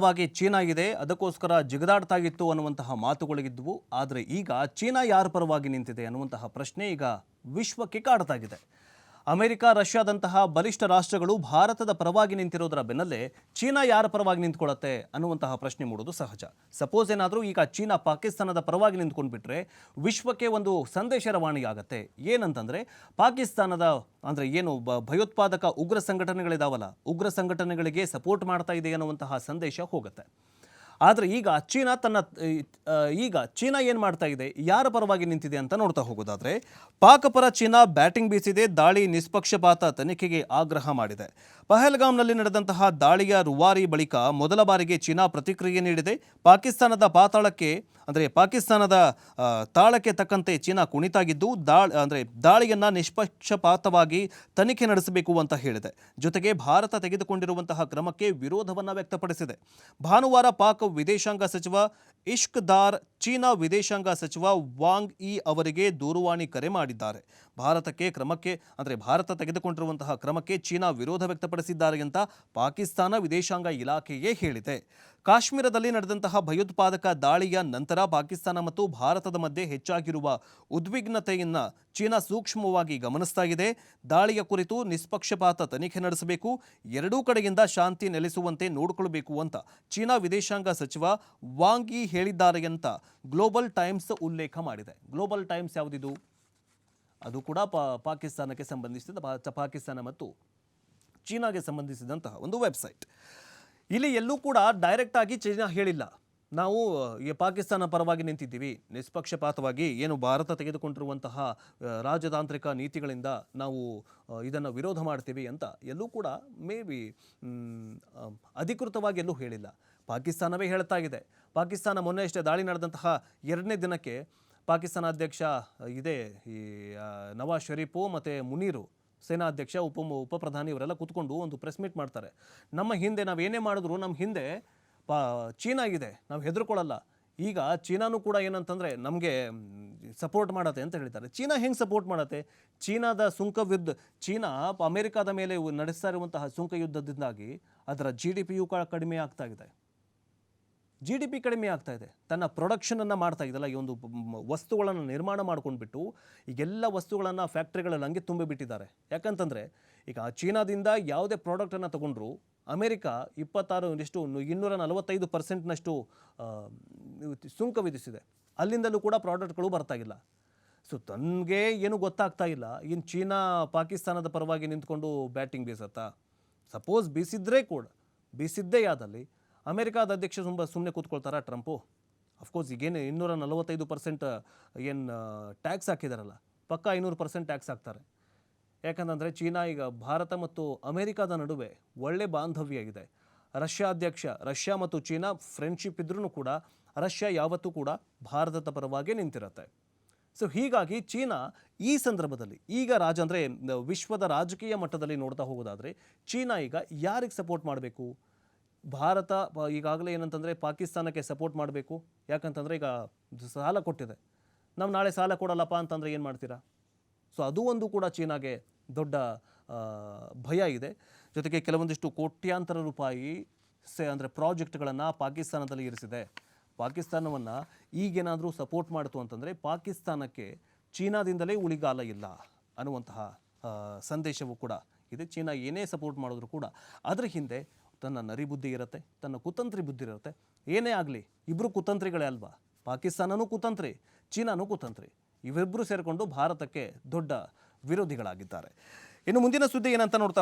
ವಾಗಿ ಚೀನಾ ಇದೆ, ಅದಕ್ಕೋಸ್ಕರ ಜಿಗದಾಡ್ತಾ ಇತ್ತು ಅನ್ನುವಂತಹ ಮಾತುಗಳಿದ್ವು. ಆದರೆ ಈಗ ಚೀನಾ ಯಾರ ಪರವಾಗಿ ನಿಂತಿದೆ ಅನ್ನುವಂತಹ ಪ್ರಶ್ನೆ ಈಗ ವಿಶ್ವಕ್ಕೆ ಕಾಡ್ತಾಗಿದೆ. ಅಮೆರಿಕ, ರಷ್ಯಾದಂತಹ ಬಲಿಷ್ಠ ರಾಷ್ಟ್ರಗಳು ಭಾರತದ ಪರವಾಗಿ ನಿಂತಿರೋದರ ಬೆನ್ನಲ್ಲೇ ಚೀನಾ ಯಾರ ಪರವಾಗಿ ನಿಂತ್ಕೊಳ್ಳುತ್ತೆ ಅನ್ನುವಂತಹ ಪ್ರಶ್ನೆ ಮೂಡೋದು ಸಹಜ. ಸಪೋಸ್ ಏನಾದರೂ ಈಗ ಚೀನಾ ಪಾಕಿಸ್ತಾನದ ಪರವಾಗಿ ನಿಂತ್ಕೊಂಡ್ಬಿಟ್ರೆ ವಿಶ್ವಕ್ಕೆ ಒಂದು ಸಂದೇಶ ರವಾನೆ ಆಗುತ್ತೆ. ಏನಂತಂದರೆ ಪಾಕಿಸ್ತಾನದ ಅಂದರೆ ಏನು ಭಯೋತ್ಪಾದಕ ಉಗ್ರ ಸಂಘಟನೆಗಳಿದಾವಲ್ಲ, ಉಗ್ರ ಸಂಘಟನೆಗಳಿಗೆ ಸಪೋರ್ಟ್ ಮಾಡ್ತಾ ಇದೆ ಅನ್ನುವಂತಹ ಸಂದೇಶ ಹೋಗುತ್ತೆ. ಆದರೆ ಈಗ ಚೀನಾ ಏನು ಮಾಡ್ತಾ ಇದೆ, ಯಾರ ಪರವಾಗಿ ನಿಂತಿದೆ ಅಂತ ನೋಡ್ತಾ ಹೋಗೋದಾದರೆ, ಪಾಕ್ ಪರ ಚೀನಾ ಬ್ಯಾಟಿಂಗ್ ಬೀಸಿದೆ, ದಾಳಿ ನಿಷ್ಪಕ್ಷಪಾತ ತನಿಖೆಗೆ ಆಗ್ರಹ ಮಾಡಿದೆ. ಪಹಲ್ಗಾಮ್ನಲ್ಲಿ ನಡೆದಂತಹ ದಾಳಿಯ ರೂವಾರಿ ಬಳಿಕ ಮೊದಲ ಬಾರಿಗೆ ಚೀನಾ ಪ್ರತಿಕ್ರಿಯೆ ನೀಡಿದೆ. ಪಾಕಿಸ್ತಾನದ ತಾಳಕ್ಕೆ ತಕ್ಕಂತೆ ಚೀನಾ ಕುಣಿತಾಗಿದ್ದು ದಾಳಿಯನ್ನು ನಿಷ್ಪಕ್ಷಪಾತವಾಗಿ ತನಿಖೆ ನಡೆಸಬೇಕು ಅಂತ ಹೇಳಿದೆ. ಜೊತೆಗೆ ಭಾರತ ತೆಗೆದುಕೊಂಡಿರುವಂತಹ ಕ್ರಮಕ್ಕೆ ವಿರೋಧವನ್ನು ವ್ಯಕ್ತಪಡಿಸಿದೆ. ಭಾನುವಾರ ಪಾಕ್ ವಿದೇಶಾಂಗ ಸಚಿವ ಇಶ್ಕ್ದಾರ್ ಚೀನಾ ವಿದೇಶಾಂಗ ಸಚಿವ ವಾಂಗ್ ಯಿ ಅವರಿಗೆ ದೂರವಾಣಿ ಕರೆ ಮಾಡಿದ್ದಾರೆ. ಭಾರತ ತೆಗೆದುಕೊಂಡಿರುವಂತಹ ಕ್ರಮಕ್ಕೆ ಚೀನಾ ವಿರೋಧ ವ್ಯಕ್ತಪಡಿಸಿದ್ದಾರೆ ಅಂತ ಪಾಕಿಸ್ತಾನ ವಿದೇಶಾಂಗ ಇಲಾಖೆಯೇ ಹೇಳಿದೆ. ಕಾಶ್ಮೀರದಲ್ಲಿ ನಡೆದಂತಹ ಭಯೋತ್ಪಾದಕ ದಾಳಿಯ ನಂತರ ಪಾಕಿಸ್ತಾನ ಮತ್ತು ಭಾರತದ ಮಧ್ಯೆ ಹೆಚ್ಚಾಗಿರುವ ಉದ್ವಿಗ್ನತೆಯನ್ನು ಚೀನಾ ಸೂಕ್ಷ್ಮವಾಗಿ ಗಮನಿಸ್ತಾ ಇದೆ. ದಾಳಿಯ ಕುರಿತು ನಿಷ್ಪಕ್ಷಪಾತ ತನಿಖೆ ನಡೆಸಬೇಕು, ಎರಡೂ ಕಡೆಯಿಂದ ಶಾಂತಿ ನೆಲೆಸುವಂತೆ ನೋಡಿಕೊಳ್ಳಬೇಕು ಅಂತ ಚೀನಾ ವಿದೇಶಾಂಗ ಸಚಿವ ವಾಂಗ್ ಯಿ ಹೇಳಿದ್ದಾರೆ ಅಂತ ಗ್ಲೋಬಲ್ ಟೈಮ್ಸ್ ಉಲ್ಲೇಖ ಮಾಡಿದೆ. ಗ್ಲೋಬಲ್ ಟೈಮ್ಸ್ ಯಾವುದಿದು? ಅದು ಕೂಡ ಪಾಕಿಸ್ತಾನಕ್ಕೆ ಸಂಬಂಧಿಸಿದ, ಪಾಕಿಸ್ತಾನ ಮತ್ತು ಚೀನಾಗೆ ಸಂಬಂಧಿಸಿದಂತಹ ಒಂದು ವೆಬ್ಸೈಟ್. ಇಲ್ಲಿ ಎಲ್ಲೂ ಕೂಡ ಡೈರೆಕ್ಟ್ ಆಗಿ ಚೀನಾ ಹೇಳಿಲ್ಲ, ನಾವು ಈ ಪಾಕಿಸ್ತಾನ ಪರವಾಗಿ ನಿಂತಿದ್ದೀವಿ, ನಿಷ್ಪಕ್ಷಪಾತವಾಗಿ ಏನು ಭಾರತ ತೆಗೆದುಕೊಂಡಿರುವಂತಹ ರಾಜತಾಂತ್ರಿಕ ನೀತಿಗಳಿಂದ ನಾವು ಇದನ್ನು ವಿರೋಧ ಮಾಡ್ತೀವಿ ಅಂತ ಎಲ್ಲೂ ಕೂಡ ಅಧಿಕೃತವಾಗಿ ಎಲ್ಲೂ ಹೇಳಿಲ್ಲ. ಪಾಕಿಸ್ತಾನವೇ ಹೇಳ್ತಾ ಇದೆ. ಪಾಕಿಸ್ತಾನ ಮೊನ್ನೆ ಅಷ್ಟೇ ದಾಳಿ ನಡೆದಂತಹ 2ನೇ ದಿನಕ್ಕೆ ಪಾಕಿಸ್ತಾನ ಅಧ್ಯಕ್ಷ ಈ ನವಾಜ್ ಶರೀಫು ಮತ್ತು ಮುನೀರು ಸೇನಾಧ್ಯಕ್ಷ, ಉಪ ಪ್ರಧಾನಿ ಇವರೆಲ್ಲ ಕೂತ್ಕೊಂಡು ಒಂದು ಪ್ರೆಸ್ ಮೀಟ್ ಮಾಡ್ತಾರೆ. ನಮ್ಮ ಹಿಂದೆ ನಾವು ಏನೇ ಮಾಡಿದ್ರು ನಮ್ಮ ಹಿಂದೆ ಚೀನಾ ಇದೆ, ನಾವು ಹೆದರ್ಕೊಳ್ಳಲ್ಲ. ಈಗ ಚೀನಾನು ಕೂಡ ಏನಂತಂದರೆ ನಮಗೆ ಸಪೋರ್ಟ್ ಮಾಡತ್ತೆ ಅಂತ ಹೇಳ್ತಾರೆ. ಚೀನಾ ಹೆಂಗೆ ಸಪೋರ್ಟ್ ಮಾಡತ್ತೆ? ಚೀನಾದ ಚೀನಾ ಅಮೆರಿಕಾದ ಮೇಲೆ ನಡೆಸ್ತಾ ಇರುವಂತಹ ಸುಂಕ ಯುದ್ಧದಿಂದಾಗಿ ಅದರ GDP ಕಡಿಮೆ ಆಗ್ತಾ ಇದೆ. ಕಡಿಮೆ ಆಗ್ತಾ ಇದೆ. ತನ್ನ ಪ್ರೊಡಕ್ಷನನ್ನು ಮಾಡ್ತಾ ಇದೆಯಲ್ಲ, ಈ ಒಂದು ವಸ್ತುಗಳನ್ನು ನಿರ್ಮಾಣ ಮಾಡ್ಕೊಂಡ್ಬಿಟ್ಟು ಈಗೆಲ್ಲ ವಸ್ತುಗಳನ್ನು ಫ್ಯಾಕ್ಟ್ರಿಗಳಲ್ಲಿ ಹಂಗೆ ತುಂಬಿಬಿಟ್ಟಿದ್ದಾರೆ. ಯಾಕಂತಂದರೆ ಈಗ ಚೀನಾದಿಂದ ಯಾವುದೇ ಪ್ರಾಡಕ್ಟನ್ನು ತಗೊಂಡ್ರು ಅಮೆರಿಕ 245% ಸುಂಕ ವಿಧಿಸಿದೆ. ಅಲ್ಲಿಂದಲೂ ಕೂಡ ಪ್ರಾಡಕ್ಟ್ಗಳು ಬರ್ತಾಯಿಲ್ಲ. ಸೊ ತನಗೆ ಏನು ಗೊತ್ತಾಗ್ತಾ ಇಲ್ಲ, ಇನ್ನು ಚೀನಾ ಪಾಕಿಸ್ತಾನದ ಪರವಾಗಿ ನಿಂತ್ಕೊಂಡು ಬ್ಯಾಟಿಂಗ್ ಬೀಸತ್ತಾ? ಸಪೋಸ್ ಬೀಸಿದ್ದೇ ಆದಲ್ಲಿ ಅಮೆರಿಕಾದ ಅಧ್ಯಕ್ಷ ಸುಮ್ಮನೆ ಕೂತ್ಕೊಳ್ತಾರಾ ಟ್ರಂಪು? ಅಫ್ಕೋರ್ಸ್ ಈಗೇನು 245% ಏನು ಟ್ಯಾಕ್ಸ್ ಹಾಕಿದಾರಲ್ಲ, ಪಕ್ಕ 500% ಟ್ಯಾಕ್ಸ್ ಹಾಕ್ತಾರೆ. ಯಾಕಂತಂದರೆ ಚೀನಾ ಈಗ ಭಾರತ ಮತ್ತು ಅಮೆರಿಕಾದ ನಡುವೆ ಒಳ್ಳೆ ಬಾಂಧವ್ಯ ಇದೆ. ರಷ್ಯಾ ಮತ್ತು ಚೀನಾ ಫ್ರೆಂಡ್ಶಿಪ್ ಇದ್ರೂ ಕೂಡ ರಷ್ಯಾ ಯಾವತ್ತೂ ಕೂಡ ಭಾರತದ ಪರವಾಗಿ ನಿಂತಿರುತ್ತೆ. ಸೊ ಹೀಗಾಗಿ ಚೀನಾ ಈ ಸಂದರ್ಭದಲ್ಲಿ ಈಗ ವಿಶ್ವದ ರಾಜಕೀಯ ಮಟ್ಟದಲ್ಲಿ ನೋಡ್ತಾ ಹೋಗೋದಾದರೆ ಚೀನಾ ಈಗ ಯಾರಿಗೆ ಸಪೋರ್ಟ್ ಮಾಡಬೇಕು? ಭಾರತ ಈಗಾಗಲೇ ಏನಂತಂದರೆ ಪಾಕಿಸ್ತಾನಕ್ಕೆ ಸಪೋರ್ಟ್ ಮಾಡಬೇಕು. ಯಾಕಂತಂದರೆ ಈಗ ಸಾಲ ಕೊಟ್ಟಿದೆ, ನಾವು ನಾಳೆ ಸಾಲ ಕೊಡಲ್ಲಪ್ಪ ಅಂತಂದರೆ ಏನು ಮಾಡ್ತೀರಾ? ಸೊ ಅದು ಒಂದು ಕೂಡ ಚೀನಾಗೆ ದೊಡ್ಡ ಭಯ ಇದೆ. ಜೊತೆಗೆ ಕೆಲವೊಂದಿಷ್ಟು ಕೋಟ್ಯಾಂತರ ರೂಪಾಯಿ ಪ್ರಾಜೆಕ್ಟ್ಗಳನ್ನು ಪಾಕಿಸ್ತಾನದಲ್ಲಿ ಇರಿಸಿದೆ. ಪಾಕಿಸ್ತಾನವನ್ನು ಈಗೇನಾದರೂ ಸಪೋರ್ಟ್ ಮಾಡ್ತು ಅಂತಂದರೆ ಪಾಕಿಸ್ತಾನಕ್ಕೆ ಚೀನಾದಿಂದಲೇ ಉಳಿಗಾಲ ಇಲ್ಲ ಅನ್ನುವಂತಹ ಸಂದೇಶವೂ ಕೂಡ ಇದೆ. ಚೀನಾ ಏನೇ ಸಪೋರ್ಟ್ ಮಾಡಿದ್ರು ಕೂಡ ಅದರ ಹಿಂದೆ ತನ್ನ ನರಿ ಬುದ್ಧಿ ಇರುತ್ತೆ, ತನ್ನ ಕುತಂತ್ರಿ ಬುದ್ಧಿ ಇರುತ್ತೆ. ಏನೇ ಆಗಲಿ ಇಬ್ಬರು ಕುತಂತ್ರಿಗಳೇ ಅಲ್ವಾ? ಪಾಕಿಸ್ತಾನನೂ ಕುತಂತ್ರಿ, ಚೀನಾನೂ ಕುತಂತ್ರಿ. ಇವಿಬ್ಬರು ಸೇರಿಕೊಂಡು ಭಾರತಕ್ಕೆ ದೊಡ್ಡ ವಿರೋಧಿಗಳಾಗಿದ್ದಾರೆ. ಇನ್ನು ಮುಂದಿನ ಸುದ್ದಿ ಏನಂತ ನೋಡ್ತಾ